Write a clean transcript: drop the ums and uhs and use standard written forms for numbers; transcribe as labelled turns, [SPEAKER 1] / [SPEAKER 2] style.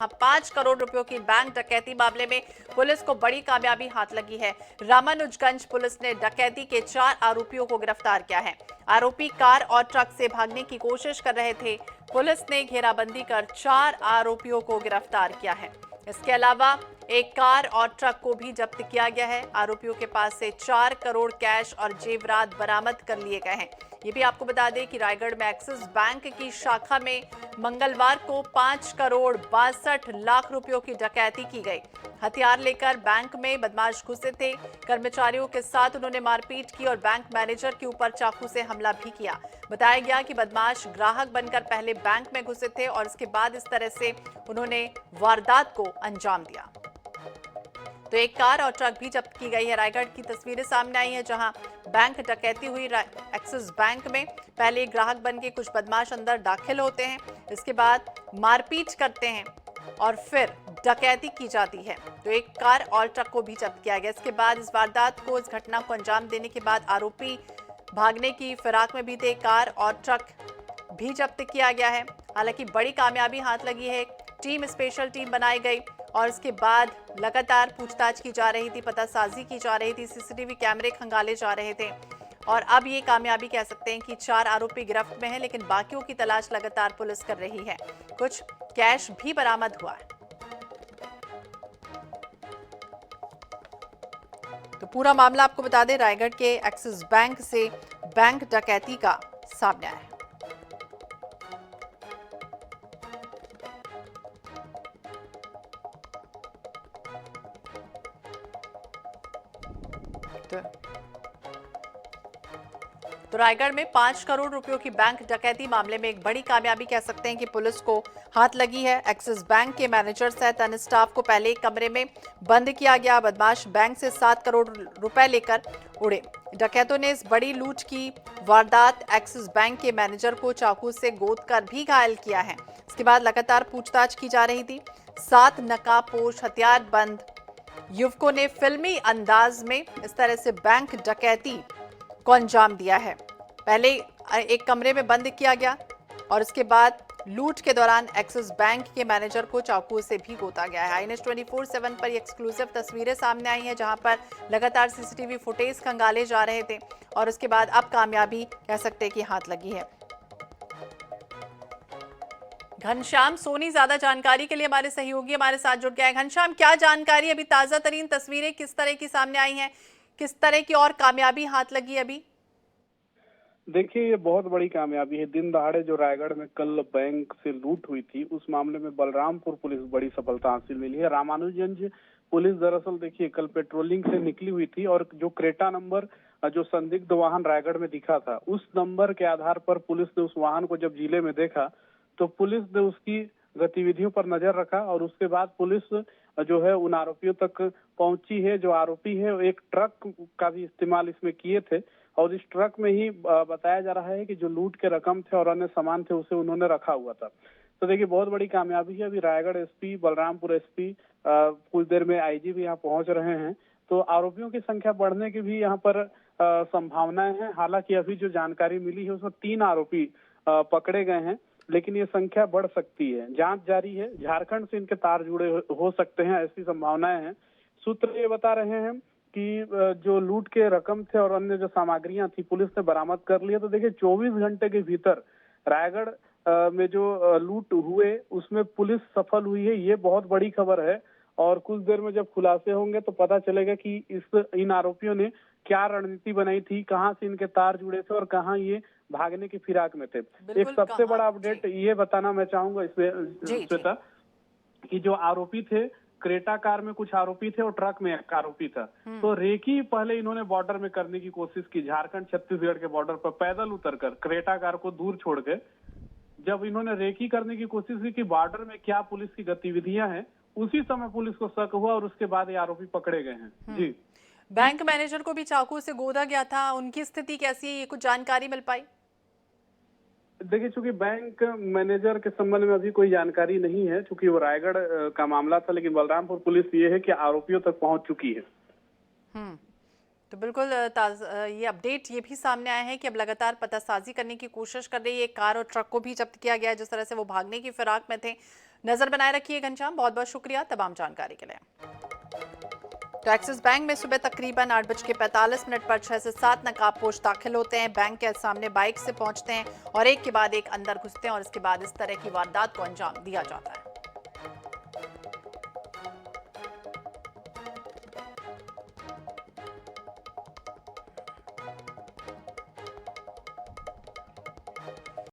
[SPEAKER 1] 5 करोड़ रुपयों की बैंक डकैती मामले में पुलिस को बड़ी कामयाबी हाथ लगी है। रामानुजगंज पुलिस ने डकैती के 4 आरोपियों को गिरफ्तार किया है। आरोपी कार और ट्रक से भागने की कोशिश कर रहे थे। पुलिस ने घेराबंदी कर 4 आरोपियों को गिरफ्तार किया है। इसके अलावा एक कार और ट्रक को भी जब्त किया गया है। आरोपियों के पास से 4 करोड़ कैश और जेवरात बरामद कर लिए गए हैं। ये भी आपको बता दें कि रायगढ़ में एक्सिस बैंक की शाखा में मंगलवार को 5 करोड़ 62 लाख रुपयों की डकैती की गई। हथियार लेकर बैंक में बदमाश घुसे थे। कर्मचारियों के साथ उन्होंने मारपीट की और बैंक मैनेजर के ऊपर चाकू से हमला भी किया। बताया गया कि बदमाश ग्राहक बनकर पहले बैंक में घुसे थे और इसके बाद इस तरह से उन्होंने वारदात को अंजाम दिया। तो एक कार और ट्रक भी जब्त की गई है। रायगढ़ की तस्वीरें सामने आई हैं जहां बैंक डकैती हुई। एक्सिस बैंक में पहले ग्राहक बन के कुछ बदमाश अंदर दाखिल होते हैं, इसके बाद मारपीट करते हैं और फिर डकैती की जाती है। तो एक कार और ट्रक को भी जब्त किया गया। इसके बाद इस वारदात को, इस घटना को अंजाम देने के बाद आरोपी भागने की फिराक में भी थे। कार और ट्रक भी जब्त किया गया है। हालांकि बड़ी कामयाबी हाथ लगी है। स्पेशल टीम बनाई गई और इसके बाद लगातार पूछताछ की जा रही थी, पतासाजी की जा रही थी, सीसीटीवी कैमरे खंगाले जा रहे थे और अब ये कामयाबी कह सकते हैं कि 4 आरोपी गिरफ्त में हैं, लेकिन बाकियों की तलाश लगातार पुलिस कर रही है। कुछ कैश भी बरामद हुआ है। तो पूरा मामला आपको बता दें, रायगढ़ के एक्सिस बैंक से बैंक डकैती का सामने आया है। तो रायगढ़ में 5 करोड़ रुपयों की बैंक डकैती मामले में एक बड़ी कामयाबी कह सकते हैं कि पुलिस को हाथ लगी है। एक्सिस बैंक के मैनेजर सहित अन्य स्टाफ को पहले एक कमरे में बंद किया गया। बदमाश बैंक से 7 करोड़ रुपए लेकर उड़े। डकैतों ने इस बड़ी लूट की वारदात एक्सिस बैंक के मैनेजर को चाकू से गोद कर भी घायल किया है। इसके बाद लगातार पूछताछ की जा रही थी। 7 नकाबपोश हथियार बंद युवकों ने फिल्मी अंदाज में इस तरह से बैंक डकैती को अंजाम दिया है। पहले एक कमरे में बंद किया गया और इसके बाद लूट के दौरान एक्सिस बैंक के मैनेजर को चाकू से भी गोता गया है। INS 24/7 पर एक्सक्लूसिव तस्वीरें सामने आई हैं जहां पर लगातार सीसीटीवी फुटेज खंगाले जा रहे थे और इसके बाद अब कामयाबी कह सकते हैं कि हाथ लगी है। घनश्याम सोनी ज्यादा जानकारी के लिए हमारे सहयोगी हमारे साथ जुड़ गए हैं। घनश्याम, क्या जानकारी, अभी ताजा तरीन तस्वीरें किस तरह की सामने आई हैं, किस तरह की और कामयाबी हाथ लगी अभी?
[SPEAKER 2] देखिए, ये बहुत बड़ी कामयाबी है। दिन दहाड़े जो रायगढ़ में कल बैंक से लूट हुई थी, उस मामले में बलरामपुर पुलिस बड़ी सफलता हासिल मिली है। रामानुजगंज पुलिस दरअसल देखिए कल पेट्रोलिंग से निकली हुई थी और जो क्रेटा नंबर जो संदिग्ध वाहन रायगढ़ में दिखा था, उस नंबर के आधार पर पुलिस ने उस वाहन को जब जिले में देखा तो पुलिस ने उसकी गतिविधियों पर नजर रखा और उसके बाद पुलिस जो है उन आरोपियों तक पहुंची है। जो आरोपी है एक ट्रक का भी इस्तेमाल इसमें किए थे और इस ट्रक में ही बताया जा रहा है कि जो लूट के रकम थे और अन्य सामान थे उसे उन्होंने रखा हुआ था। तो देखिए बहुत बड़ी कामयाबी है। अभी रायगढ़ एसपी, बलरामपुर एसपी, कुछ देर में आईजी भी यहाँ पहुंच रहे हैं। तो आरोपियों की संख्या बढ़ने की भी यहाँ पर संभावनाएं हैं। हालांकि अभी जो जानकारी मिली है उसमें 3 आरोपी पकड़े गए हैं, लेकिन ये संख्या बढ़ सकती है। जांच जारी है। झारखंड से इनके तार जुड़े हो सकते हैं, ऐसी संभावनाएं हैं। सूत्र ये बता रहे हैं कि जो लूट के रकम थे और अन्य जो सामग्रियां थी पुलिस ने बरामद कर लिया। तो देखिए 24 घंटे के भीतर रायगढ़ में जो लूट हुए उसमें पुलिस सफल हुई है, ये बहुत बड़ी खबर है। और कुछ देर में जब खुलासे होंगे तो पता चलेगा कि इन आरोपियों ने क्या रणनीति बनाई थी, कहां से इनके तार जुड़े थे और कहां ये भागने की फिराक में थे। एक सबसे बड़ा अपडेट ये बताना मैं चाहूंगा इसमें श्वेता, कि जो आरोपी थे क्रेटा कार में कुछ आरोपी थे और ट्रक में एक आरोपी था। तो रेकी पहले इन्होंने बॉर्डर में करने की कोशिश की, झारखंड छत्तीसगढ़ के बॉर्डर पर पैदल उतरकर क्रेटा कार को दूर छोड़ के जब इन्होंने रेकी करने की कोशिश की कि बॉर्डर में क्या पुलिस की गतिविधियां हैं, उसी समय पुलिस को शक हुआ और उसके बाद ये आरोपी पकड़े गए हैं। जी,
[SPEAKER 1] बैंक मैनेजर को भी चाकू से गोदा गया था, उनकी स्थिति कैसी है, ये कुछ जानकारी मिल पाई?
[SPEAKER 2] देखिए चूंकि बैंक मैनेजर के संबंध में अभी कोई जानकारी नहीं है, चूंकि वो रायगढ़ का मामला था, लेकिन बलरामपुर पुलिस ये है कि आरोपियों तक पहुंच चुकी है।
[SPEAKER 1] तो बिल्कुल ये अपडेट ये भी सामने आया है कि अब लगातार पतासाजी करने की कोशिश कर रही है। कार और ट्रक को भी जब्त किया गया है, जिस तरह से वो भागने की फिराक में थे। नजर बनाए रखिए घनश्याम, बहुत बहुत शुक्रिया तमाम जानकारी के लिए। तो एक्सिस बैंक में सुबह तकरीबन 8:45 पर 6 से 7 नकाबपोश दाखिल होते हैं, बैंक के सामने बाइक से पहुंचते हैं और एक के बाद एक अंदर घुसते हैं और इसके बाद इस तरह की वारदात को अंजाम दिया जाता है।